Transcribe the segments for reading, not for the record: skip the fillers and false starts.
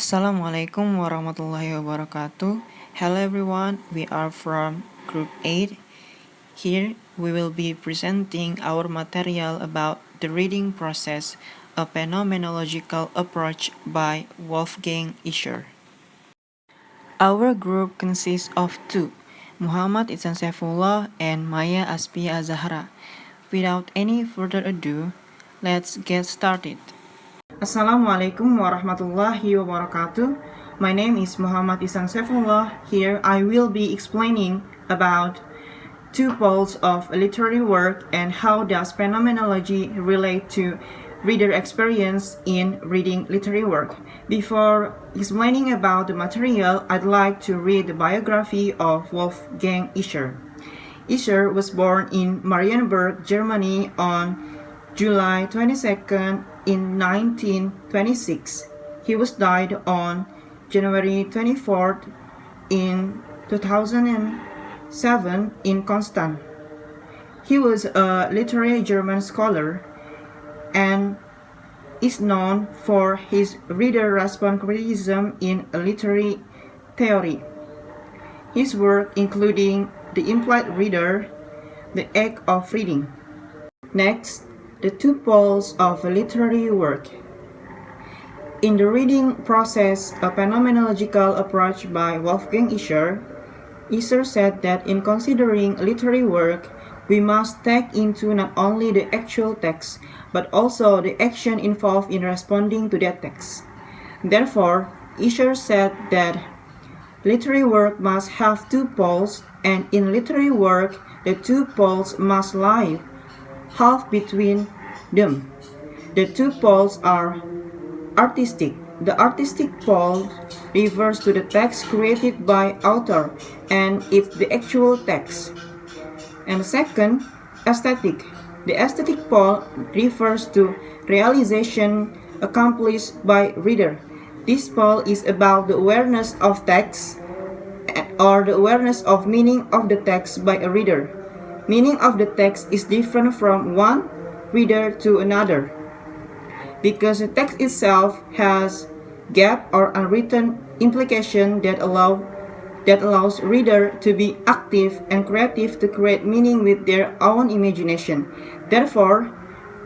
Assalamualaikum warahmatullahi wabarakatuh. Hello everyone, we are from Group 8. Here we will be presenting our material about the reading process, a phenomenological approach by Wolfgang Iser. Our group consists of two, Muhammad Ichsan Shaefulloh and Maya Aspia Az-Zahra. Without any further ado, let's get started. Assalamualaikum warahmatullahi wabarakatuh. My name is Muhammad Isan Shaefulloh. Here I will be explaining about two poles of literary work and how does phenomenology relate to reader experience in reading literary work. Before explaining about the material, I'd like to read the biography of Wolfgang Iser. Iser was born in Marienburg, Germany on July 22nd in 1926. He was died on January 24th in 2007 in Constance. He was a literary German scholar and is known for his reader-response criticism in literary theory. His work including The Implied Reader, The Act of Reading. Next, the two poles of a literary work. In the reading process, a phenomenological approach by Wolfgang Iser, Iser said that in considering literary work, we must take into not only the actual text, but also the action involved in responding to that text. Therefore, Iser said that literary work must have two poles, and in literary work, the two poles must lie half between them. The two poles are artistic. The artistic pole refers to the text created by author and it's the actual text. And second, aesthetic. The aesthetic pole refers to realization accomplished by reader. This pole is about the awareness of text or the awareness of meaning of the text by a reader. Meaning of the text is different from one reader to another because the text itself has gap or unwritten implication that allows reader to be active and creative to create meaning with their own imagination. Therefore,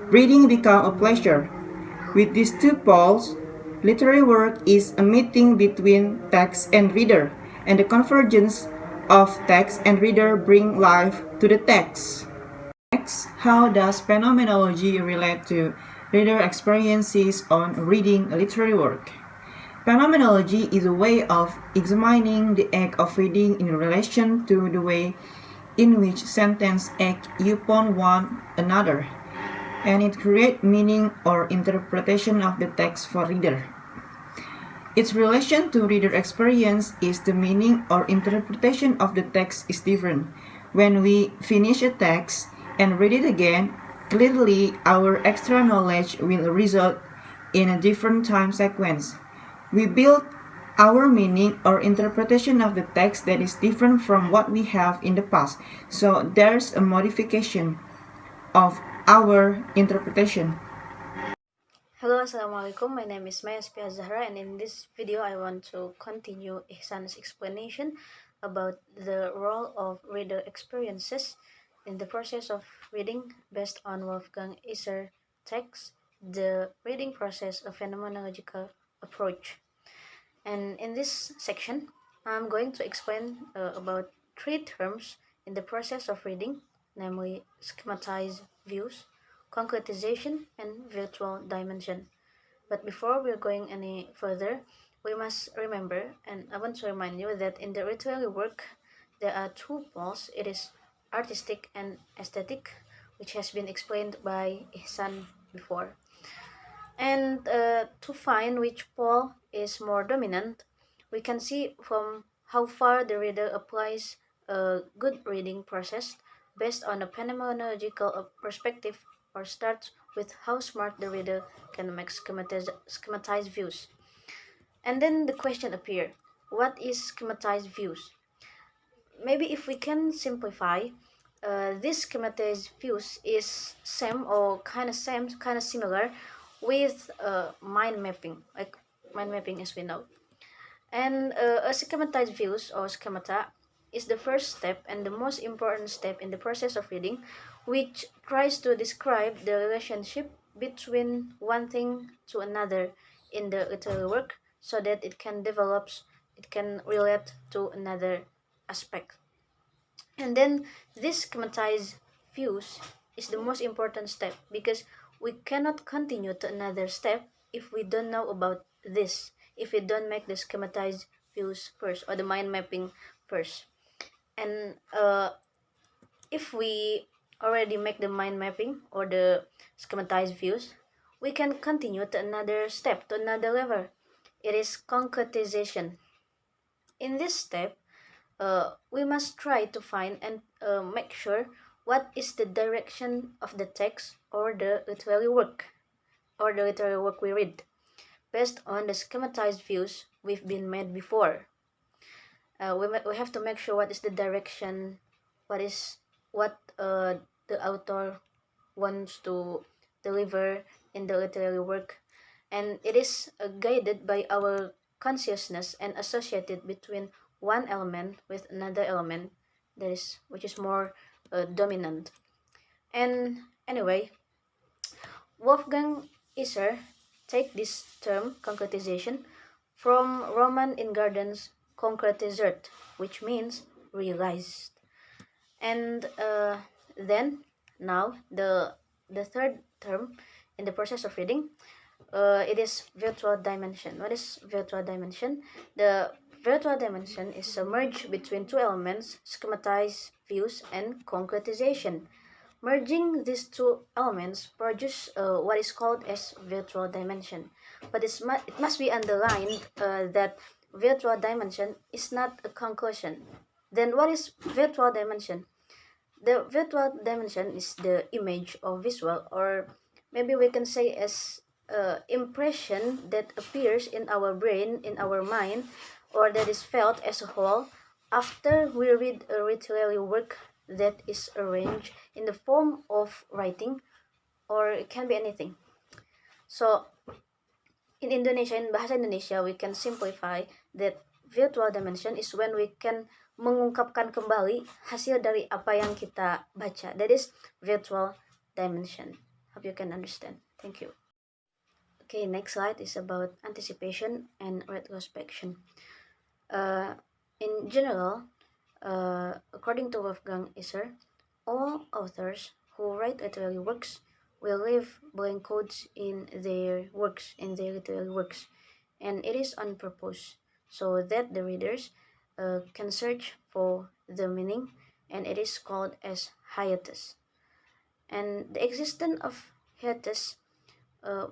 reading becomes a pleasure. With these two poles, literary work is a meeting between text and reader, and the convergence of text and reader bring life to the text. Next, how does phenomenology relate to reader experiences on reading a literary work? Phenomenology is a way of examining the act of reading in relation to the way in which sentences act upon one another, and it creates meaning or interpretation of the text for reader. Its relation to reader experience is the meaning or interpretation of the text is different. When we finish a text and read it again, clearly our extra knowledge will result in a different time sequence. We build our meaning or interpretation of the text that is different from what we have in the past. So there's a modification of our interpretation. Hello, Assalamualaikum. My name is Maya Aspia Az-Zahra, and in this video I want to continue Ihsan's explanation about the role of reader experiences in the process of reading based on Wolfgang Iser text, The Reading Process, a Phenomenological Approach. And in this section, I'm going to explain about three terms in the process of reading, namely schematized views, concretization, and virtual dimension. But before we're going any further, we must remember, and I want to remind you that in the literary work, there are two poles. It is artistic and aesthetic, which has been explained by Ihsan before. And to find which pole is more dominant, we can see from how far the reader applies a good reading process based on a phenomenological perspective, or starts with how smart the reader can make schematized views. And then the question appears, what is schematized views? Maybe if we can simplify, this schematized views is same or kind of similar with mind mapping. Like mind mapping as we know. And a schematized views or schemata is the first step and the most important step in the process of reading, which tries to describe the relationship between one thing to another in the literary work so that it can relate to another aspect. And then this schematized views is the most important step because we cannot continue to another step if we don't know about this, if we don't make the schematized views first or the mind mapping first. And if we already make the mind mapping or the schematized views, we can continue to another step, to another level. It is concretization. In this step, we must try to find and make sure what is the direction of the text or the literary work we read, based on the schematized views we've been made before. We have to make sure what is the direction, what the author wants to deliver in the literary work, and it is guided by our consciousness and associated between one element with another element which is more dominant. And anyway, Wolfgang Iser take this term concretization from Roman Ingarden's concretizert, which means realized. And then now the third term in the process of reading, it is virtual dimension. What is virtual dimension? The virtual dimension is a merge between two elements, schematized views and concretization. Merging these two elements produce what is called as virtual dimension. But it must be underlined that virtual dimension is not a conclusion. Then what is virtual dimension? The virtual dimension is the image or visual, or maybe we can say as impression that appears in our brain, in our mind, or that is felt as a whole after we read a literary work that is arranged in the form of writing, or it can be anything. So in Indonesia, in bahasa Indonesia, we can simplify that virtual dimension is when we can mengungkapkan kembali hasil dari apa yang kita baca. That is virtual dimension. Hope you can understand. Thank you. Okay, next slide is about anticipation and retrospection. In general, according to Wolfgang Iser, all authors who write literary works will leave blank codes in their literary works, and it is on purpose so that the readers can search for the meaning, and it is called as hiatus. And the existence of hiatus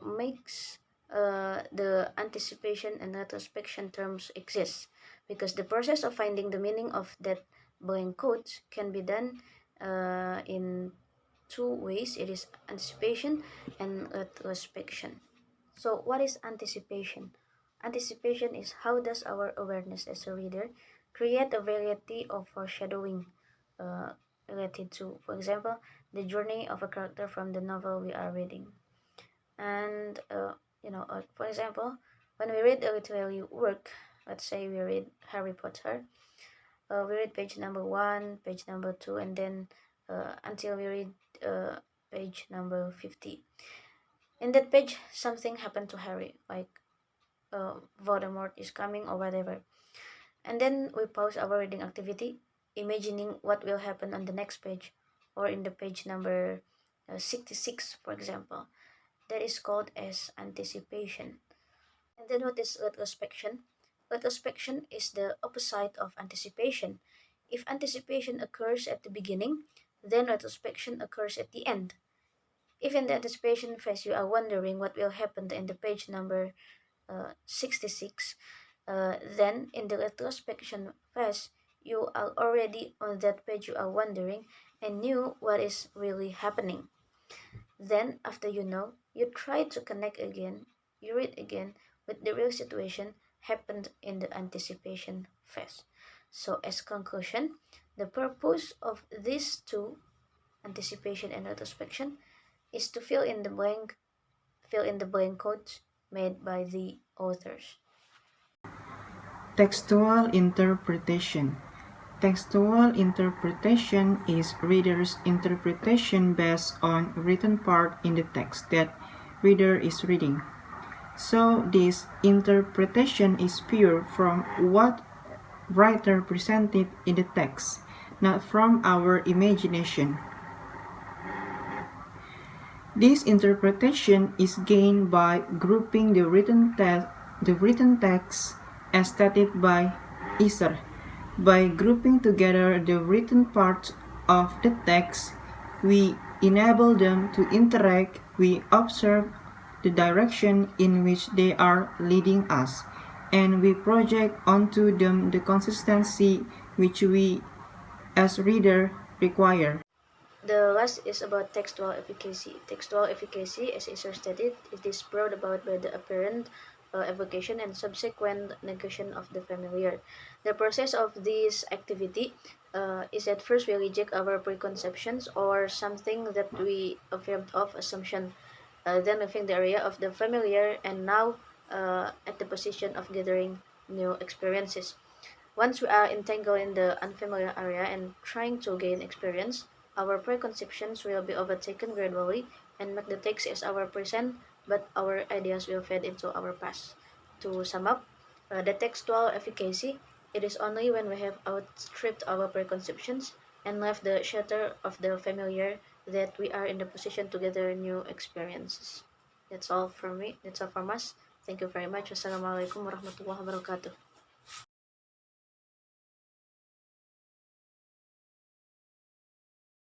makes the anticipation and retrospection terms exist, because the process of finding the meaning of that blank codes can be done in two ways. It is anticipation and retrospection. So what is anticipation? Anticipation is how does our awareness as a reader create a variety of foreshadowing related to, for example, the journey of a character from the novel we are reading. And for example, when we read a literary work, let's say we read Harry Potter, we read page number 1, page number 2, and then until we read page number 50. In that page, something happened to Harry, like Voldemort is coming or whatever. And then we pause our reading activity, imagining what will happen on the next page, or in the page number 66, for example. That is called as anticipation. And then what is retrospection? Retrospection is the opposite of anticipation. If anticipation occurs at the beginning, then retrospection occurs at the end. If in the anticipation phase you are wondering what will happen in the page number 66, then in the retrospection phase you are already on that page you are wondering and knew what is really happening. Then after you know, you try to connect again, you read again with the real situation happened in the anticipation phase. So as conclusion, the purpose of these two, anticipation and retrospection, is to fill in the blank codes made by the authors. Textual interpretation. Textual interpretation is reader's interpretation based on written part in the text that reader is reading. So this interpretation is pure from what writer presented in the text, not from our imagination. This interpretation is gained by grouping the written text as stated by Iser. By grouping together the written parts of the text, we enable them to interact, we observe the direction in which they are leading us, and we project onto them the consistency which we as reader require. The last is about textual efficacy. Textual efficacy, as Iser stated, it is brought about by the apparent evocation and subsequent negation of the familiar. The process of this activity is at first we reject our preconceptions or something that we affirmed of assumption. Then we think the area of the familiar and now at the position of gathering new experiences. Once we are entangled in the unfamiliar area and trying to gain experience, our preconceptions will be overtaken gradually and make the text as our present, but our ideas will fade into our past. To sum up, the textual efficacy, it is only when we have outstripped our preconceptions and left the shelter of the familiar that we are in the position to gather new experiences. That's all from me. That's all from us. Thank you very much. Wassalamualaikum warahmatullahi wabarakatuh.